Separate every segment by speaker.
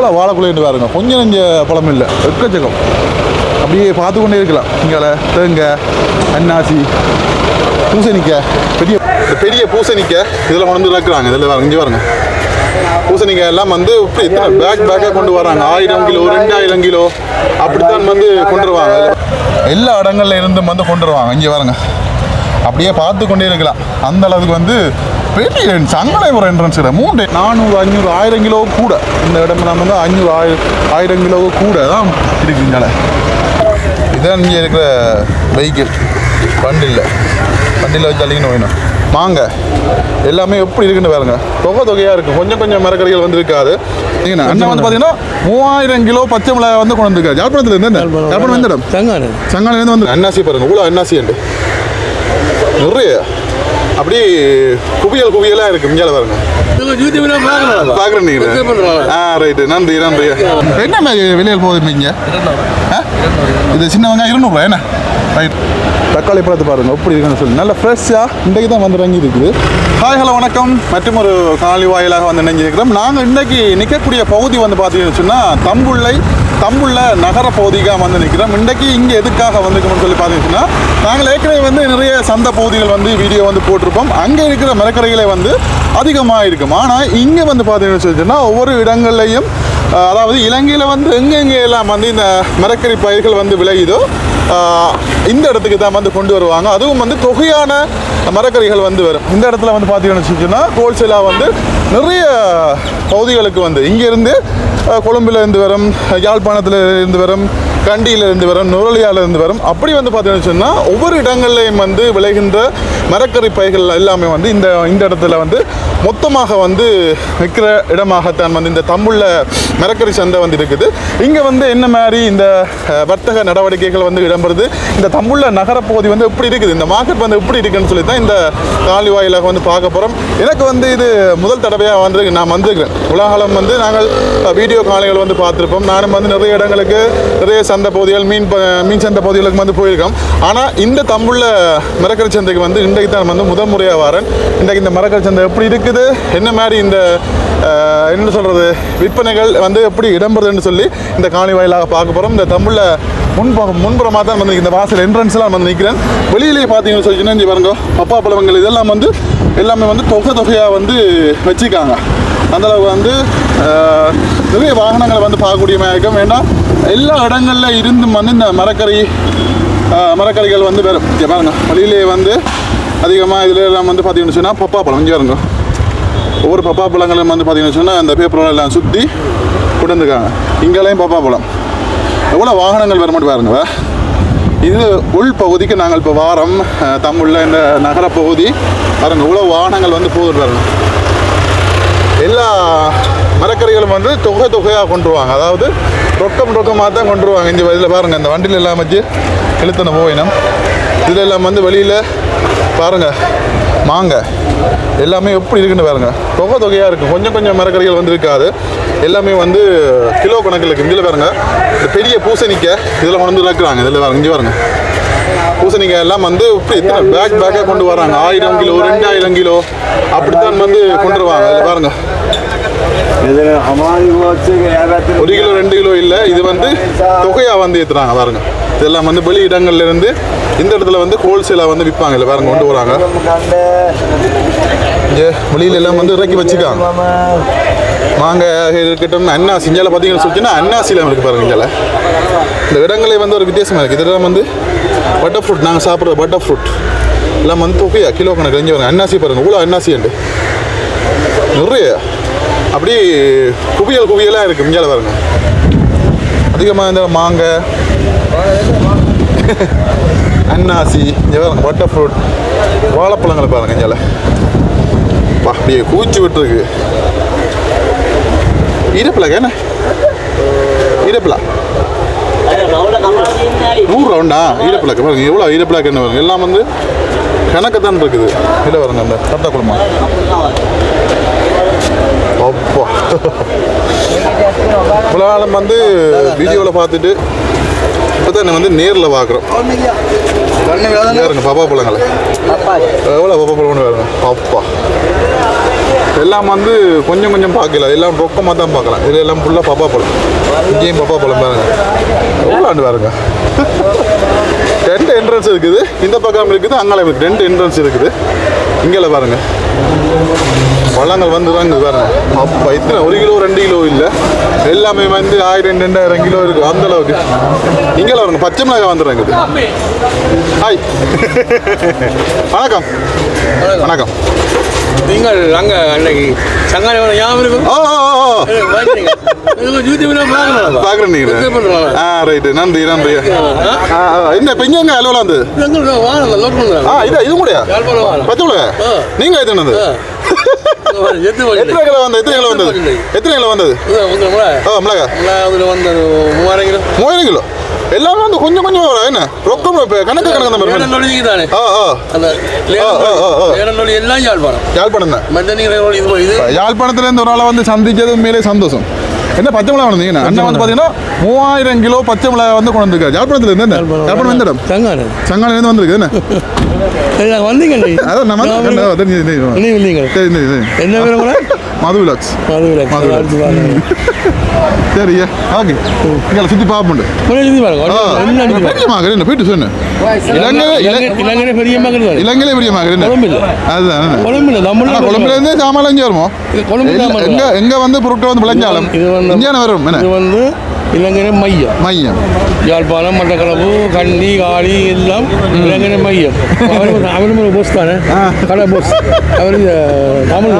Speaker 1: எவ்வளோ வாழைக்குள்ளேன்னு பாருங்க, கொஞ்சம் நெஞ்ச பழம் இல்லை, எக்கச்சக்கம். அப்படியே பார்த்து கொண்டே இருக்கலாம். இங்கே தேங்காய், அன்னாசி, பூசணிக்காய், பெரிய பூசணிக்காய் இதில் கொண்டு இருக்கிறாங்க. இதில் பாருங்க, இங்கே பாருங்க, பூசணிக்காய் எல்லாம் வந்து இப்படி எத்தனை பேக்காக கொண்டு வராங்க. 1000 கிலோ 2000 கிலோ அப்படித்தான் வந்து கொண்டு வருவாங்க. எல்லா இடங்கள்ல இருந்தும் வந்து கொண்டு வருவாங்க. இங்கே பாருங்க, அப்படியே பார்த்து கொண்டே இருக்கலாம். அந்த அளவுக்கு வந்து பெரிய சங்கலை ஒரு என்ட்ரன்ஸ் இல்லை. 300 400 500 1000 கிலோ கூட. இந்த இடம் நம்ம வந்து 500 1000 கிலோ கூட தான் இருக்குங்கள. இதான் இங்கே இருக்கிற வெஹிக்கிள். வண்டியில் வச்சு அள்ளிக்கணும் வேணும். மாங்க எல்லாமே எப்படி இருக்குன்னு பாருங்க, தொகையாக இருக்குது. கொஞ்சம் மரக்கறிகள் வந்து இருக்காது. நீங்கள் அண்ணன் வந்து பார்த்தீங்கன்னா 3000 கிலோ பச்சை மிளகாய் வந்து கொண்டு வந்துருக்காரு. யாழ்ப்பாணத்தில் இருந்து யாழ்ப்பாணம் எந்த இடம்? சங்காலேருந்து வந்து அன்னாசி பாருங்க, இவ்வளோ அன்னாசி உண்டு நிறைய. அப்படி குவியலாக இருக்குது. இங்கே பாருங்க, பார்க்குறேன் நீங்கள். ரைட்டு, நன்றி. என்ன மாதிரி வெளியில் போகுது இங்கே? இது சின்ன வெங்காயம் 200 என்ன? ரைட். தக்காளி பழத்தை பாருங்கள் எப்படி இருக்குன்னு சொல்லி நல்லா ஃப்ரெஷ்ஷாக இன்றைக்கு தான் வந்து இறங்கி இருக்குது. ஹாய் ஹலோ வணக்கம். மற்றும் ஒரு காணொலி வாயிலாக வந்து இணைஞ்சிருக்கிறோம். நாங்கள் இன்றைக்கி நிற்கக்கூடிய பகுதி வந்து பார்த்தீங்கன்னு சொன்னால் தம்புள்ள நகர பகுதிக்காக வந்து நிற்கிறோம். இன்றைக்கி இங்கே எதுக்காக வந்துக்கணும்னு சொல்லி பார்த்தீங்கன்னா, நாங்கள் ஏற்கனவே வந்து நிறைய சந்தை பகுதிகள் வந்து வீடியோ வந்து போட்டிருப்போம். அங்கே இருக்கிற மரக்கறிகளை வந்து அதிகமாக இருக்கும். ஆனால் இங்கே வந்து பார்த்தீங்கன்னு சொன்னால் ஒவ்வொரு இடங்கள்லையும், அதாவது இலங்கையில் வந்து எங்கெங்கே எல்லாம் வந்து இந்த மரக்கறி பயிர்கள் வந்து விளையுதோ இந்த இடத்துக்கு தான் வந்து கொண்டு வருவாங்க. அதுவும் வந்து தொகையான மரக்கறிகள் வந்து வரும். இந்த இடத்துல வந்து பார்த்தீங்கன்னு சொன்னால் ஹோல்சேலாக வந்து நிறைய பகுதிகளுக்கு வந்து இங்கேருந்து கொழும்புலேருந்து வரும், யாழ்ப்பாணத்தில் இருந்து வரும், கண்டியிலிருந்து வரும், நுரலியாவிலிருந்து வரும். அப்படி வந்து பார்த்தீங்கன்னு சொன்னால் ஒவ்வொரு இடங்கள்லையும் வந்து விளைகின்ற மரக்கறி பயிர்கள் எல்லாமே வந்து இந்த இடத்துல வந்து மொத்தமாக வந்து விற்கிற இடமாகத்தான் வந்து இந்த தம்புள்ள மரக்கறி சந்தை வந்து இருக்குது. இங்கே வந்து என்ன மாதிரி இந்த வர்த்தக நடவடிக்கைகள் வந்து இடம்பெறுது, இந்த தம்புள்ள நகரப்பகுதி வந்து எப்படி இருக்குது, இந்த மார்க்கெட் வந்து எப்படி இருக்குன்னு சொல்லி தான் இந்த காணொலி வாயிலாக வந்து பார்க்க போகிறோம். எனக்கு வந்து இது முதல் தடவையாக வந்து நான் வந்துருக்கிறேன். உலகளம் வந்து நாங்கள் வீடியோ காணொலிகள் வந்து பார்த்துருப்போம். நானும் வந்து நிறைய இடங்களுக்கு, நிறைய சந்தை பகுதிகள், மீன் சந்தை பகுதிகளுக்கு வந்து போயிருக்கோம். ஆனால் இந்த தம்புள்ள மரக்கறி சந்தைக்கு வந்து இன்றைக்கு தான் வந்து முதல் முறையாக வரேன். இன்றைக்கு இந்த மரக்கறி சந்தை எப்படி இருக்குது, என்ன மாதிரி இந்த என்ன சொல்கிறது விற்பனைகள் வந்து எப்படி இடம்பெறுதுன்னு சொல்லி இந்த காணொலி வாயிலாக பார்க்க போகிறோம். இந்த தம்புள்ள முன்புறமாக தான் வந்து இந்த வாசல் என்ட்ரன்ஸ்லாம் வந்து நிற்கிறேன். வெளியிலேயே பார்த்தீங்கன்னு சொல்லி இங்கே பாருங்க, பப்பா பழங்கள் இதெல்லாம் வந்து எல்லாமே வந்து தொகையாக வந்து வச்சுக்காங்க. அந்தளவுக்கு வந்து நிறைய வாகனங்களை வந்து பார்க்கக்கூடிய இருக்கும். வேண்டாம் எல்லா இடங்களில் இருந்தும் வந்து இந்த மரக்கறிகள் வந்து வரும். இங்கே பாருங்க, வெளியிலே வந்து அதிகமாக இதில் எல்லாம் வந்து பார்த்தீங்கன்னு சொன்னால் பப்பா பழம். இங்கே பாருங்க, ஒவ்வொரு பப்பா பழங்களும் வந்து பார்த்தீங்கன்னு சொன்னால் அந்த பேப்பரோட எல்லாம் சுற்றி கொண்டு வந்துருக்காங்க. இங்கேயும் பப்பா பழம். எவ்வளோ வாகனங்கள் வர மட்டும் பாருங்க. இது உள் பகுதிக்கு நாங்கள் இப்போ வாரம் தம்புள்ள இந்த நகரப்பகுதி பாருங்க, இவ்வளோ வாகனங்கள் வந்து போதுட்டு பாருங்க. எல்லா மரக்கறிகளும் வந்து தொகையாக கொண்டுருவாங்க. அதாவது ரொக்கமாக தான் கொண்டுருவாங்க. இந்த இதில் பாருங்கள், இந்த வண்டியில் எல்லாம் வச்சு இழுத்தன போயினம். இதில் எல்லாம் வந்து வெளியில் பாருங்கள், மாங்க எல்லாமே எப்படி இருக்குன்னு பாருங்கள், தொகையாக இருக்குது. கொஞ்சம் மரக்கறிகள் வந்து இருக்காது, எல்லாமே வந்து கிலோ கணக்கில் இருக்குது. இதில் பாருங்கள், இந்த பெரிய பூசணிக்காய் இதில் கொண்டு இருக்கிறாங்க. இதில் பாருங்க, இங்கே பாருங்கள், பூசணிக்காய் எல்லாம் வந்து இப்படி எத்தனை பேக்காக கொண்டு வராங்க. 1000 கிலோ 2000 கிலோ அப்படித்தான் வந்து கொண்டு வருவாங்க. இதில் பாருங்கள், 1 கிலோ 2 கிலோ இல்லை, இது வந்து தொகையாக வந்து ஏற்றுறாங்க. பாருங்க, இதெல்லாம் வந்து வெளி இடங்கள்ல இருந்து இந்த இடத்துல வந்து ஹோல்சேலாக வந்து விற்பாங்க. இல்லை பாருங்க, கொண்டு வராங்க. இங்கே வெளியில எல்லாம் வந்து இறக்கி வச்சுக்காங்க. மாங்காய் இருக்கட்டும், அன்னாசி. இஞ்சால பார்த்தீங்கன்னு சொல்லிச்சுன்னா அன்னாசியில் இருக்குது பாருங்க. இஞ்சால இந்த இடங்களே வந்து ஒரு வித்தியாசமாக இருக்குது. இதெல்லாம் வந்து பட்டர் ஃப்ரூட், நாங்கள் சாப்பிட்ற பட்டர் ஃப்ரூட் எல்லாம் வந்து தொகையாக கிலோ கணக்கு. இங்கே பாருங்க, அன்னாசி பாருங்கள், இவ்வளோ அன்னாசி உண்டு நிறைய. அப்படி குவியலாக இருக்குது. இஞ்சால பாருங்க, அதிகமாக இந்த மாங்காய், அன்னாசி, இங்கே பாருங்க பட்டர் ஃப்ரூட், வாழைப்பழங்களை பாருங்கள். இஞ்சால அப்படியே கூச்சி விட்டுருக்கு. ஈரப்பிளாக்க என்ன ஈரப்பிளா 100 ரவுண்டா ஈரப்பிளாக்க பாருங்க. எவ்வளோ ஈரப்பிளாக்க என்ன பாருங்க, எல்லாம் வந்து கணக்குத்தான் இருக்குது. இல்லை பாருங்க, அந்த கத்தா குழம்பா அப்பா. இவ்வளோ காலம் வந்து வீடியோவில் பார்த்துட்டு இப்போ தான் வந்து நேரில் பார்க்குறோம். பாருங்க பப்பா பழங்களை, எவ்வளோ பப்பா பழம்னு பாருங்க. அப்பா எல்லாம் வந்து கொஞ்சம் கொஞ்சம் பார்க்கல, எல்லாம் ரொக்கமாக தான் பார்க்கலாம். இது எல்லாம் ஃபுல்லாக பப்பா பழம். இங்கேயும் பப்பா பழம் பாருங்க, எவ்வளோண்டு பாருங்க. 2 என்ட்ரன்ஸ் இருக்குது, இந்த பக்கம் இருக்குது, அங்கே இருக்குது. 2 என்ட்ரன்ஸ் இருக்குது. இங்கே பாருங்க பழங்கள் வந்து தாங்க பாருங்க. அப்போ இத்தனை 1 கிலோ 2 கிலோ இல்லை, எல்லாமே வந்து 1000-2000 கிலோ இருக்குது அந்த அளவுக்கு. இங்கே வருங்க பச்சை மிளகாய் வந்துடுறாங்க. ஹாய் வணக்கம். வணக்கம்.
Speaker 2: நீங்கள் அங்கே அன்னைக்கு சங்காரி ஞாபகம் இருக்கும்.
Speaker 1: பார்க்குறேன் நீங்கள். ரைட்டு, நன்றி நன்றி. என்ன இப்போ இங்கே அலுவலாம் வந்து இது கூட பச்சை மிளகாய் நீங்கள் எத்தனை எத்தனை கிலோ வந்தது? எத்தனை கிலோ வந்தது? மிளகா
Speaker 2: 3000 கிலோ.
Speaker 1: 3000 கிலோ எல்லாமே வந்து கொஞ்சம் கொஞ்சம் என்ன ரொக்கம் கணக்கு
Speaker 2: எல்லாம்
Speaker 1: யாழ்ப்பாணம் தான். யாழ்ப்பாணத்துலேருந்து ஒரு ஆளை வந்து சந்திச்சது உண்மையிலே சந்தோஷம். என்ன பச்சை மிளகா வந்தீங்கன்னா அண்ணன் வந்து பார்த்தீங்கன்னா 3000 கிலோ பச்சை மிளகா வந்து கொண்டு வந்துருக்காரு. யாழ்ப்பாணத்துல இருந்து என்ன யாழ்ப்பாணம் எந்த இடம்? சங்கானிலேருந்து வந்திருக்கு என்ன அதான் நம்ம மதுவிலாக்ஸ். சரியா ஓகே. இங்கே சுற்றி பார்ப்போம். பெரியமாக போயிட்டு சொன்னேன். இலங்கையிலே பெரியமாக அதுதான் கொழம்புலேருந்து சாமான் இங்கே வருமோ? எங்கே வந்து பொருட்கள் வந்து விளைஞ்சாலும் இந்தியான வரும்.
Speaker 2: இது வந்து இலங்கை மையம் யாழ்ப்பாணம் மட்டக்களப்பு கண்டி காளி எல்லாம் இலங்கை மையம். அவரும் ஒரு போஸ் தானே, கடை போஸ். அவர் தமிழ்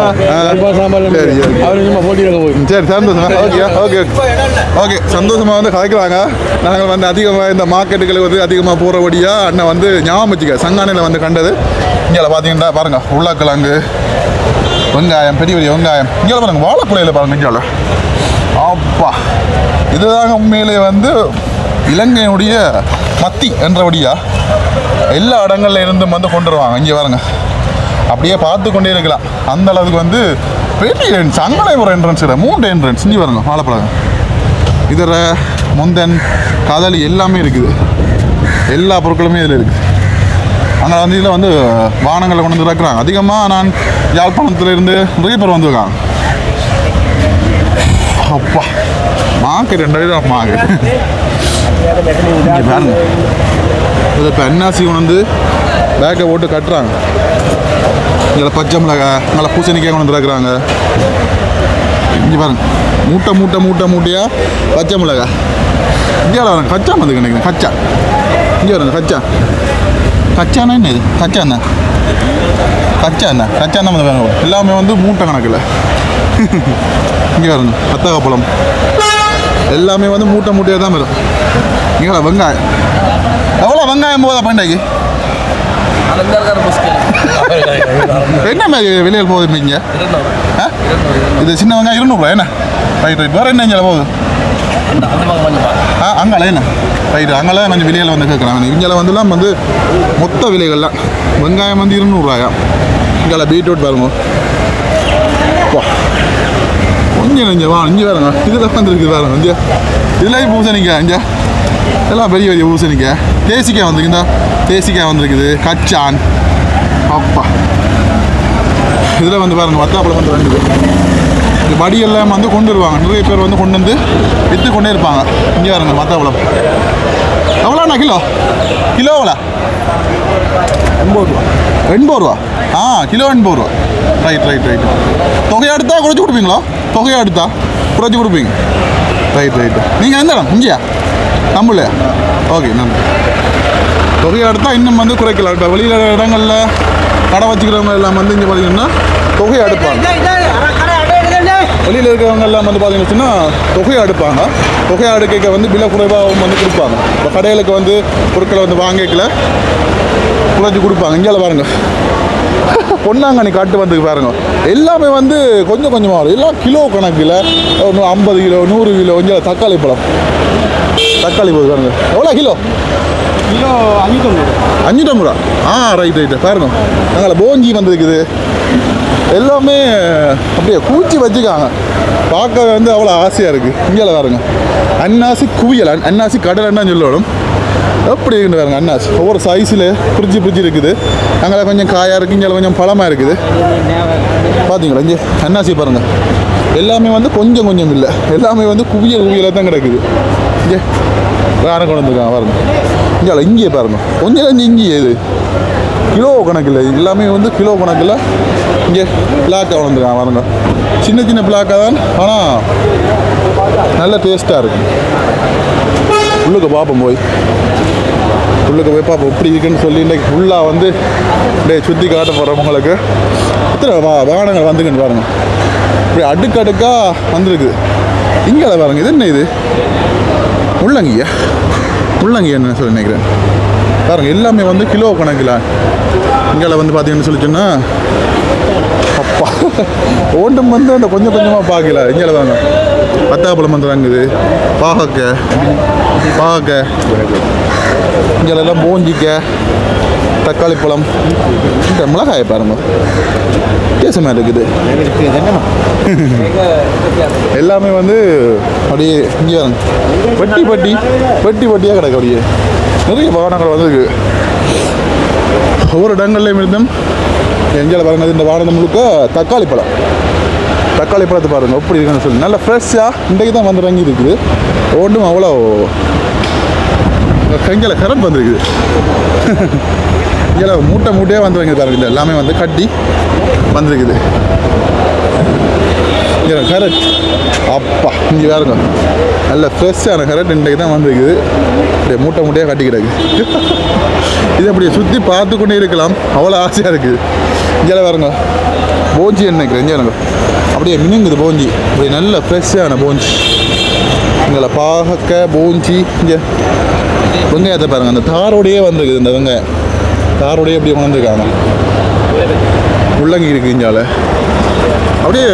Speaker 2: அவர் சும்மா போட்டிருக்க போய்.
Speaker 1: சரி சந்தோஷமா. ஓகே ஓகே ஓகே சந்தோஷமாக வந்து கதைக்கிறாங்க. நாங்கள் வந்து அதிகமாக இந்த மார்க்கெட்டுகளுக்கு வந்து அதிகமாக போகிறபடியாக அண்ணன் வந்து ஞாபகம் வச்சுக்க சங்கானையில் வந்து கண்டது. இங்கே பார்த்தீங்கன்னா பாருங்கள் உருளைக்கிழங்கு, வெங்காயம், பெரிய பெரிய வெங்காயம். இங்கே பாருங்கள் வாழைக்குலையில் பாருங்கள். இங்கே அப்பா இதுதாங்க உண்மையிலே வந்து இலங்கையினுடைய மத்தி என்றபடியா எல்லா இடங்கள்ல இருந்தும் வந்து கொண்டு வருவாங்க. இங்கே பாருங்க அப்படியே பார்த்து கொண்டே இருக்கலாம். அந்த அளவுக்கு வந்து பெரிய அங்கே ஒரு என்ட்ரன்ஸ் இல்லை, 3 என்ட்ரன்ஸ். இங்கே பாருங்க வாழைப்பழம், இதர முந்தன், கதலி எல்லாமே இருக்குது. எல்லா பொருட்களுமே இதில் இருக்குது. அங்கே வந்து இதில் வந்து வாகனங்களை கொண்டு வந்து இருக்கிறாங்க. அதிகமாக நான் யாழ்ப்பாணத்துலேருந்து நிறைய பேர் வந்துருக்காங்க. அப்பா மார்க்கெட் 2 மார்க்கெட். இங்கே பாருங்க இதில் இப்போ அன்னாசி கொண்டு வந்து பேக்கை போட்டு கட்டுறாங்க. இதில் பச்சை மிளகாய், நல்லா பூசணிக்காய் கொண்டு வந்துருக்குறாங்க. இங்கே பாருங்க மூட்டை மூட்டை மூட்டை மூட்டையாக பச்சை மிளகாய். இங்கே வரேன் கச்சா வந்து நினைக்கிறேன். கச்சா இங்கே வருங்க. கச்சானா என்ன இது? கச்சா என்ன வந்து வேணும். எல்லாமே வந்து மூட்டை கணக்கில். இங்கே வருங்க பத்தகப்பழம் எல்லாமே வந்து மூட்டை மூட்டையாக தான் வரும். இங்கே வெங்காயம் எவ்வளோ வெங்காயம் போதா பண்டைக்கு? என்ன மாதிரி விலையில் போகுது இங்கே? இது சின்ன வெங்காயம் 200 என்ன? ரைட் வேறு என்ன இங்கே போகுது? அங்கே என்ன ரைட்டு அங்கெல்லாம் கொஞ்சம் விலையில் வந்து கேட்குறாங்க. இங்கே வந்துலாம் வந்து மொத்த விலைகள்லாம் வெங்காயம் வந்து 200 இங்கே பீட்ரூட் பாருங்க. கொஞ்சம் நெஞ்சம் இங்கே பாருங்க. இதில் வந்துருக்கு பாருங்க. இங்கே இதில் பூசணிக்காய், இங்கே எல்லாம் பெரிய பெரிய பூசணிக்காய். தேசிக்காய் வந்துருக்கு. இந்த தேசிக்காய் வந்துருக்குது. கச்சான் அப்பா இதில் வந்து பாருங்க வத்தாப்பழம் வந்து 2 இது படியெல்லாம் வந்து கொண்டு வருவாங்க. நிறைய பேர் வந்து கொண்டு வந்து விற்று கொண்டே இருப்பாங்க. இங்கே பாருங்க வத்தாப்பழம் எவ்வளோண்ணா கிலோ? கிலோ எவ்வளோ? 80 ரூபா. கிலோ 80 ரூபா. ரைட் தொகையை எடுத்தா குறைச்சி கொடுப்பீங்களா? தொகையை எடுத்தா குறைச்சி கொடுப்பீங்க. ரைட் நீங்கள் எந்த இடம்? இங்கேயா நம்மளையா? ஓகே நன்றி. தொகையை எடுத்தால் இன்னும் வந்து குறைக்கலாம். இப்போ வெளியில் இடங்களில் கடை வச்சுக்கிறவங்க எல்லாம் வந்து இங்கே பார்த்தீங்கன்னா தொகையை எடுப்பாங்க. வெளியில் இருக்கிறவங்க எல்லாம் வந்து பார்த்தீங்கன்னா தொகையை எடுப்பாங்க. தொகையை எடுக்க வந்து விலை குறைவாக வந்து கொடுப்பாங்க. இப்போ கடைகளுக்கு வந்து பொருட்களை வந்து வாங்கிக்கல குறைச்சி கொடுப்பாங்க. இங்கே பாருங்க பொன்னாங்கண்ணி காட்டு வந்து பாருங்க. எல்லாமே வந்து கொஞ்சம் கொஞ்சமாக வரும். எல்லாம் கிலோ கணக்கில் 50 கிலோ 100 கிலோ. கொஞ்சம் தக்காளி பழம் தக்காளி போகுது பாருங்க. எவ்வளோ கிலோ?
Speaker 2: கிலோ
Speaker 1: 550 ரூபா. ரைட்டு பாருங்க. நாங்கள் போஞ்சி வந்துருக்குது. எல்லாமே அப்படியே கூச்சி வச்சுக்காங்க. பார்க்க வந்து அவ்வளோ ஆசையாக இருக்குது. இங்கே பாருங்க அன்னாசி குவியல், அன்னாசி கடலைன்னு சொல்லணும். எப்படி இருக்குன்னு பாருங்க அன்னாசி ஒவ்வொரு சைஸில் பிரிச்சு இருக்குது. அங்கே கொஞ்சம் காயாக இருக்குது, இங்கே கொஞ்சம் பழமாக இருக்குது. பார்த்தீங்களா இங்கே அன்னாசி பாருங்கள், எல்லாமே வந்து கொஞ்சம் கொஞ்சம் இல்லை, எல்லாமே வந்து குவியலாக தான் கிடக்குது. இங்கே வேறு கொண்டு வந்துருக்காங்க பாருங்க. இங்கே பாருங்கள் கொஞ்சம் இங்கே இது கிலோ கணக்கில் எல்லாமே வந்து கிலோ கணக்கில் இங்கே பிளாக்காக வந்துருக்காங்க பாருங்க. சின்ன சின்ன பிளாக்காக தான், ஆனால் நல்ல டேஸ்ட்டாக இருக்குது. உள்ளுக்கு பார்ப்போம் உள்ளுக்கு போய் பார்ப்போம் எப்படி இருக்குன்னு சொல்லி இன்றைக்கு ஃபுல்லாக வந்து சுற்றி காட்ட போகிறவங்களுக்கு எத்தனை வாகனங்கள் வந்துக்குன்னு பாருங்கள். இப்படி அடுக்கடுக்காக வந்துருக்கு. இங்கே பாருங்கள், இது என்ன இது முள்ளங்கி என்ன சொல்லி நினைக்கிறேன் பாருங்கள். எல்லாமே வந்து கிலோ கணக்கில் இங்கே வந்து பார்த்தீங்கன்னு சொல்லி சொன்னால் அப்பா ஓண்டும் வந்து அந்த கொஞ்சம் கொஞ்சமாக பார்க்கல. இங்கே வாங்க பத்தாப்பழம் வந்து வாங்குது, பாகக்காய் இங்கெல்லாம் போஞ்சிக்காய், தக்காளி பழம், இந்த மிளகாயை பாருங்க வித்தியாசமாக இருக்குது. எல்லாமே வந்து அப்படியே இங்கே வெட்டியாக கிடக்கு. அப்படியே நிறைய வாகனங்கள் வந்துருக்கு ஒவ்வொரு இடங்கள்லையும் இருந்தும். எங்கே பாருங்க இந்த வாகனம் முழுக்க தக்காளி பழத்தை பாருங்கள் எப்படி இருக்குன்னு சொல்லி நல்லா ஃப்ரெஷ்ஷாக இன்றைக்கு தான் வந்து வாங்கி இருக்குது. ஒன்றும் அவ்வளோ கையில் கரண்ட் வந்துருக்குது. இங்கே மூட்டையாக வந்து வாங்கி பாருங்க. இது எல்லாமே வந்து கட்டி வந்துருக்குது. இங்கே கரண்ட் அப்பா இங்கே வேறுங்க நல்ல ஃப்ரெஷ்ஷான கரண்ட் இன்றைக்கு தான் வந்துருக்குது. அப்படியே மூட்டையாக கட்டி கிடக்கு. இது அப்படியே சுற்றி பார்த்து கொண்டே இருக்கலாம், அவ்வளோ ஆசையாக இருக்குது. இங்கே வேறுங்க போஞ்சி நினைக்கிறேன். இங்கே அப்படியே மினுங்குது போஞ்சி, அப்படியே நல்ல ஃப்ரெஷ்ஷான போஞ்சி. இங்கே பாகக்காய் போஞ்சி. இங்கே வெங்காயத்தை பாருங்கள், அந்த தாரோடையே வந்துருக்குது. இந்த வெங்காயம் தாரோடையே அப்படியே கொண்டுருக்காங்க. முள்ளங்கி இருக்குது இங்கால, அப்படியே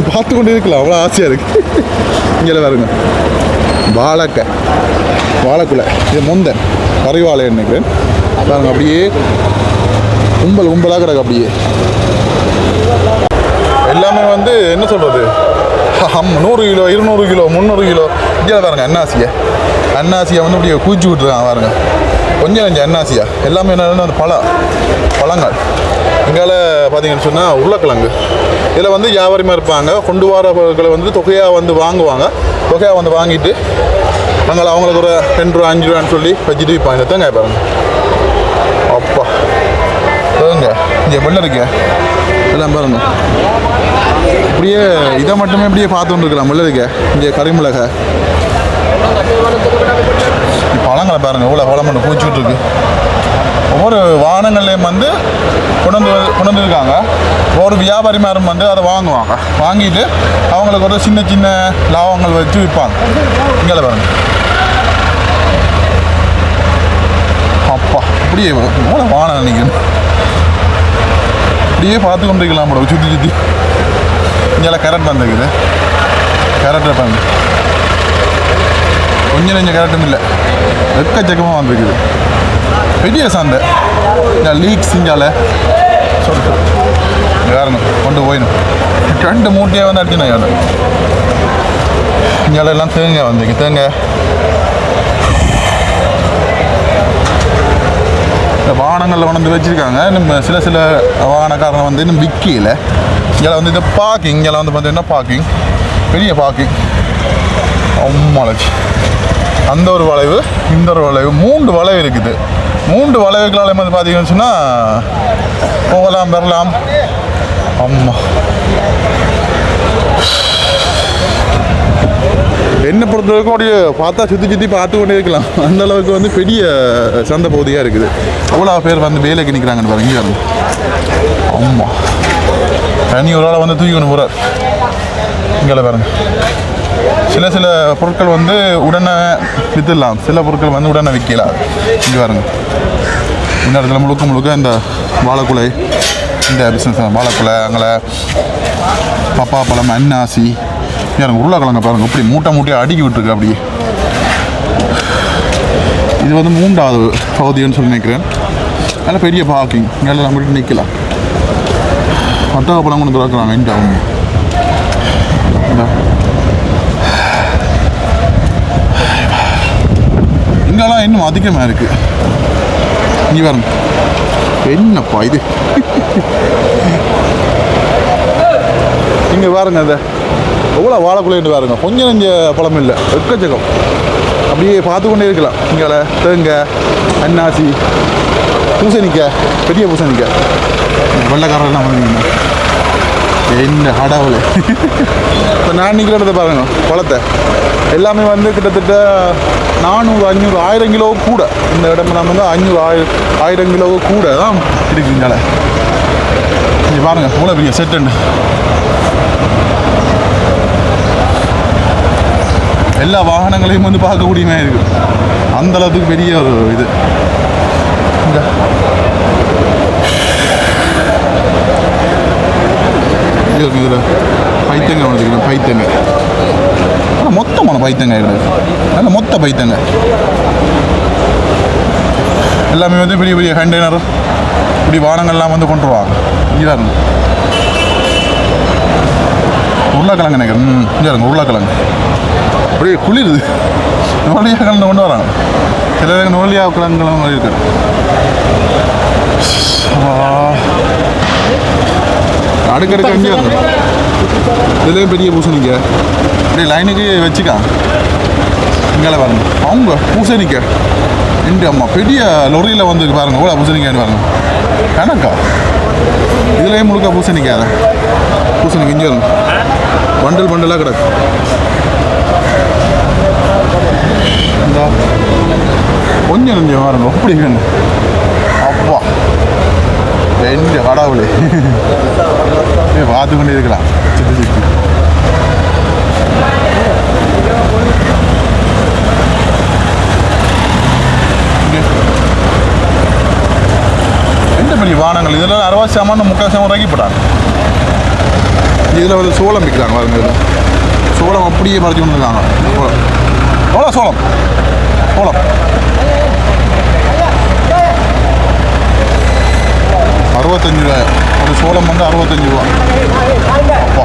Speaker 1: பார்த்து கொண்டு இருக்கலாம், அவ்வளோ ஆசையாக இருக்குது. இங்கே பாருங்க வாழைக்குலை, இது முந்தன் கறிவாழை நினைக்கிறேன் பாருங்க. அப்படியே கும்பலாக கிடக்கு. அப்படியே எல்லாமே வந்து என்ன சொல்கிறது 100 கிலோ 200 கிலோ 300 கிலோ. இங்கே பாருங்க அன்னாசியை வந்து அப்படியே கூச்சி விட்டுருக்காங்க பாருங்க. கொஞ்சம் அன்னாசியா எல்லாமே என்னென்னா அந்த பழங்கள். இங்கால பார்த்தீங்கன்னு சொன்னால் உருளைக்கிழங்கு. இதில் வந்து வியாபாரமாக இருப்பாங்க, கொண்டு வரவர்களை வந்து தொகையாக வந்து வாங்குவாங்க. தொகையாக வந்து வாங்கிட்டு நாங்கள் அவங்களுக்கு ஒரு 2 ரூபா 5 ரூபான்னு சொல்லி வச்சுட்டு விற்பாங்க. இந்த தேங்காய் பாருங்க அப்பா தேங்காய். இங்கே வெள்ளரிக்க எல்லாம் பாருங்க. இப்படியே இதை மட்டுமே இப்படியே பார்த்து கொண்டு இருக்கலாம். வெள்ளரிக்க, இங்கே கறிமிளகை, பழங்களை பாருங்கள் எவ்வளோ பழம் பண்ணி பூச்சிட்டு இருக்கு. ஒவ்வொரு வாகனங்கள்லேயும் வந்து கொண்டு வந்துருக்காங்க. ஒவ்வொரு வியாபாரிமாரும் வந்து அதை வாங்குவாங்க. வாங்கிட்டு அவங்களுக்கு ஒரு சின்ன சின்ன லாபங்கள் வச்சு விற்பாங்க. இங்கே பாருங்கள் அப்பா இப்படியே எவ்வளோ வாகனம் நினைக்கிறேன். இப்படியே பார்த்து கொண்டு இருக்கலாம் போட சுற்றி இங்கே கரெக்ட் வந்துருக்குது. கரெக்டாக பாருங்க, கொஞ்சம் கரெக்டும் இல்லை, எக்கச்சக்கமாக வந்துருக்குது. பெரிய சந்தை இந்த லீக்ஸ் இங்கால யாருங்க கொண்டு போயிடும். 2 மூட்டையாக வந்து அடிச்சுனா யாரு இங்கால எல்லாம் தேங்காய் வந்துருக்கு. தேங்காய் இந்த வாகனங்களில் கொண்டு வந்து வச்சுருக்காங்க. இன்னும் சில வாகனக்காரங்க வந்து இன்னும் விற்கல. இங்கே வந்து இந்த பார்க்கிங், இங்கே வந்து பார்த்தீங்கன்னா பார்க்கிங், பெரிய பார்க்கிங் அம்மாச்சு. அந்த ஒரு வளைவு, இந்த ஒரு வளைவு, 3 வளைவு இருக்குது. 3 வளைவுகளால் வந்து பார்த்தீங்கன்னு சொன்னால் போகலாம் வரலாம். அம்மா என்னை பொறுத்தவரைக்கும் அப்படியே பார்த்தா சுற்றி பார்த்து கொண்டே இருக்கலாம். அந்த அளவுக்கு வந்து பெரிய சந்தை பகுதியாக இருக்குது. அவ்வளோ பேர் வந்து வேலைக்கு நிற்கிறாங்கன்னு பாருங்க. இங்கே இருந்து அம்மா தனி ஒரு ஆளை வந்து தூக்கிக்கணும் போகிறார். இங்கே பாருங்க சில பொருட்கள் வந்து உடனே விற்றுடலாம், சில பொருட்கள் வந்து உடனே விற்கலாம். இங்கே பாருங்க இந்த இடத்துல முழுக்க இந்த வாழைக்குலை, இந்த பிஸ்னஸ் வாழைக்குலை, அங்கே பப்பாப்பழம், அன்னாசி, எனக்கு உருளைக்கிழங்க பாருங்கள் இப்படி மூட்டையாக அடுக்கி விட்டுருக்கு. அப்படியே இது வந்து 3வது பகுதின்னு சொல்லி நினைக்கிறேன். நல்ல பெரிய பார்க்கிங், இங்கே நம்ம நிற்கலாம். பட்டாப்பழம் கொண்டு திறக்கிறாங்க. இந்த இங்கெல்லாம் இன்னும் இன்னும் அதிகமாக இருக்குது. இங்கே பாருங்க, என்னப்பா இது. இங்கே பாருங்க, அதை எவ்வளோ வாழைக்குள்ளேன்னு பாருங்க. கொஞ்சம் நெஞ்ச பழம் இல்லை, எக்கச்சக்கம். அப்படியே பார்த்து கொண்டே இருக்கலாம். இங்கே தேங்காய், அன்னாசி, பூசணிக்காய், பெரிய பூசணிக்காய், வெள்ளைக்காரெல்லாம் வாங்கிங்க. என்ன கடவுளே. இப்போ நான் நிற்கிற இடத்த பாருங்க, பழத்தை எல்லாமே வந்து கிட்டத்தட்ட 400, 500, 1000 கிலோ கூட. இந்த இடம் நம்ம வந்து 500, 1000 கிலோ கூட தான் இருக்குங்க. இங்கே பாருங்கள், இவ்வளோ பெரிய செட்டுண்டு. எல்லா வாகனங்களையும் வந்து பார்க்கக்கூடியமே இருக்குது. அந்த அளவுக்கு பெரிய ஒரு இது. இந்த இதில் பைத்தங்க வந்துருக்கணும், பைத்தங்க. ஆனால் மொத்தமான பைத்தங்க கிடையாது, நல்ல மொத்த பைத்தங்க. எல்லாமே வந்து பெரிய பெரிய கண்டெய்னர் இப்படி வாகனங்கள்லாம் வந்து கொண்டு வருவாங்க. இங்கே உருளைக்கிழங்கு நினைக்கிறேன். இங்கே இருங்க, உருளைக்கிழங்கு அப்படியே குளிருது. நோலியா கிழங்கு கொண்டு வராங்க. சில நோலியா கிழங்குலாம் இருக்கு. அடுக்கடுக்கு அங்கே இருக்கும். இதுலேயும் பெரிய பூசணிக்க அப்படியே லைனுக்கு வச்சுக்கான். இங்கே பாருங்க, அவங்க பூசணிக்க இன்று அம்மா பெரிய லொரியில் வந்து பாருங்க, எவ்வளோ பூசணிக்கான்னு பாருங்க, கணக்கா. இதுலேயும் முழுக்க பூசணிக்காத பூசணிக்க. இங்கே வருங்க, பண்டல் பண்டலாக கிடக்கு. கொஞ்சம் கொஞ்சம் பாருங்க, அப்படி வேணும். அப்பா எந்த கடவுளே. பார்த்து கொண்டே இருக்கலாம். சுற்றி சுற்றி எந்த பெரிய வாகனங்கள். இதெல்லாம் 60 சாமான் 30 சாமான் வாங்கி போட்டாங்க. இதில் வந்து சோளம் விற்கிறாங்க பாருங்க. இதில் சோளம் அப்படியே பறிச்சு கொண்டு இருக்காங்க. எவ்வளோ சோளம்? சோளம் 65 ரூபாய். ஒரு சோளம் வந்து 65 ரூபா. அப்பா,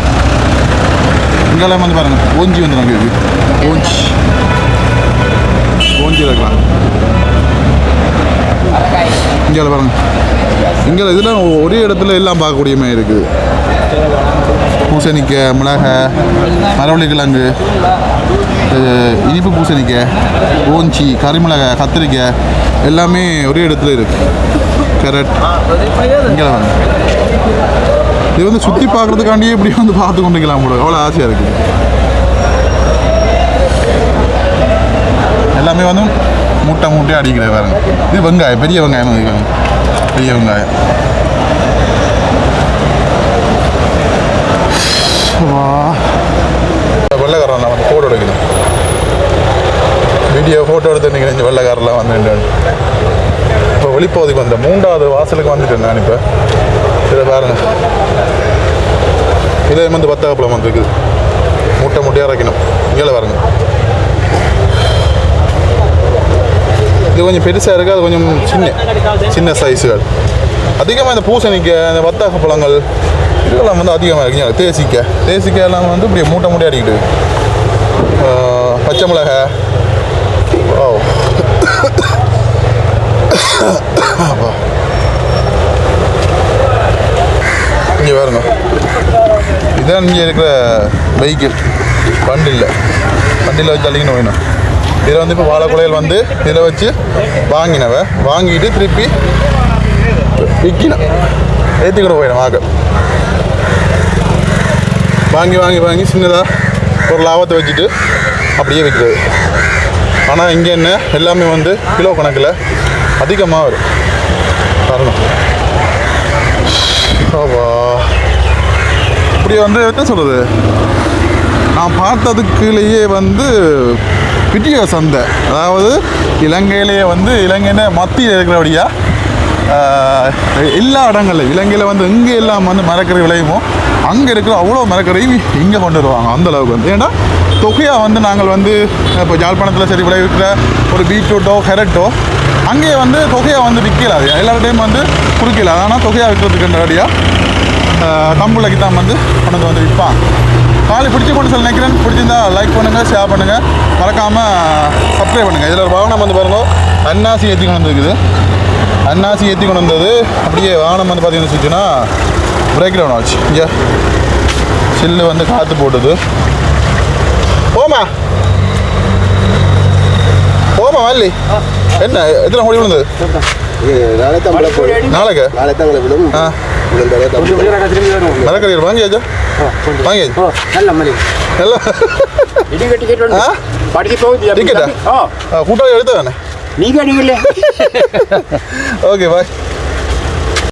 Speaker 1: இங்கெல்லாம் வந்து பாருங்க, ஓஞ்சி வந்து நாங்கள் ஓஞ்சி ஓஞ்சி இருக்கலாம். இங்கே பாருங்க, இங்கே இதெல்லாம் ஒரே இடத்துல எல்லாம் பார்க்கக்கூடிய மாதிரி இருக்குது. பூசணிக்காய், மிளகாய், மரவள்ளி கிழங்கு, இனிப்பு பூசணிக்காய், ஓஞ்சி, கறிமிளகாய், கத்திரிக்காய் எல்லாமே ஒரே இடத்துல இருக்குது. கேரட் இங்கே வாங்க. இது வந்து சுற்றி பார்க்குறதுக்காண்டியே இப்படி வந்து பார்த்து கொண்டுக்கலாம் கூட, அவ்வளோ ஆசையாக இருக்குது. எல்லாமே வந்து மூட்டை மூட்டையாக அடிக்கிறது பாருங்க. இது வெங்காயம், பெரிய வெங்காயம் இருக்காங்க, பெரிய வெங்காயம். வெள்ளைக்காரன் வந்து ஃபோட்டோ எடுக்கணும். வீடியோ ஃபோட்டோ எடுத்து நீங்கள் இந்த வெள்ளைக்காரெலாம் வந்து இப்போ வெளிப்பகுதிக்கு வந்துட்டேன். 3வது வாசலுக்கு வந்துட்டேன் நான். இப்போ இதை பாருங்க, இதே வந்து பத்தாப்பழம் வந்துருக்குது. மூட்டை மூட்டையாக அரைக்கணும். இங்கே பாருங்க, இது கொஞ்சம் பெருசாக இருக்குது, அது கொஞ்சம் சின்ன சைஸுகள். அதிகமாக இந்த பூசணிக்காய், இந்த வத்தாக்க பழங்கள் இதெல்லாம் வந்து அதிகமாக இருக்குங்க. தேசிக்காய் எல்லாம் வந்து இப்படி மூட்டை மூட்டை அடிக்கிட்டு. பச்சை மிளகாய், இங்கே பாருங்க, இதான் இங்கே இருக்கிற வெஹிக்கிள். வண்டியில் வச்சு அள்ளிக்கணும் வேணும். இதில் வந்து இப்போ வாழைக்குலையில் வந்து இதில் வச்சு வாங்கிட்டு திருப்பி விற்கணும், ஏற்றிக்கிட்டு போயிடும். வாங்கி சின்னதாக ஒரு லாபத்தை வச்சுட்டு அப்படியே விற்கிறது. ஆனால் இங்கே என்ன எல்லாமே வந்து கிலோ கணக்கில் அதிகமாக வரும் பாருங்க. இப்படி வந்து என்ன சொல்கிறது, நான் பார்த்ததுக்குள்ளேயே வந்து பெரிய சந்தை. அதாவது இலங்கையிலேயே வந்து இலங்கையில மத்தியில் இருக்கிறபடியாக எல்லா இடங்கள்லையும் இலங்கையில் வந்து எங்கே எல்லாம் வந்து மரக்கறி விளையுமோ அங்கே இருக்கிற அவ்வளோ மரக்கறியும் இங்கே கொண்டு வருவாங்க. அந்தளவுக்கு வந்து ஏன்னா தொகையாக வந்து நாங்கள் வந்து இப்போ யாழ்ப்பாணத்தில் சரி விளைவிக்கிற ஒரு பீட்ரூட்டோ கேரட்டோ அங்கேயே வந்து தொகையாக வந்து விற்கலாது. எல்லார்டையும் வந்து குறுக்கலாது. ஆனால் தொகையாக விற்கிறதுக்குன்றபடியாக கம்புளைக்கு தான் வந்து கொண்டு வந்து விற்பான். காலி பிடிச்சி கொண்டு சொல்லி நினைக்கிறேன். பிடிச்சிருந்தா லைக் பண்ணுங்கள், ஷேர் பண்ணுங்கள், மறக்காமல் சப்ஸ்கிரைப் பண்ணுங்கள். இதில் ஒரு வாகனம் வந்து பாருங்க, அன்னாசி ஏற்றி கொண்டு வந்துருக்குது. அன்னாசி ஏற்றி கொண்டு வந்தது அப்படியே வாகனம் வந்து பார்த்தீங்கன்னு வச்சுன்னா பிரேக் டவுன் ஆச்சு. இங்கே சில்லு வந்து காற்று போட்டுது. போமா போமா வள்ளி என்ன எத்தனை கோடி விழுந்தது? நாளைக்கு மரக்கறிகள் வாங்கியாச்சா? வாங்கியாச்சு டிக்கெட்டா கூட்டாளி எடுத்த தானே?
Speaker 3: நீங்க அடிக்கல.
Speaker 1: Okay bye.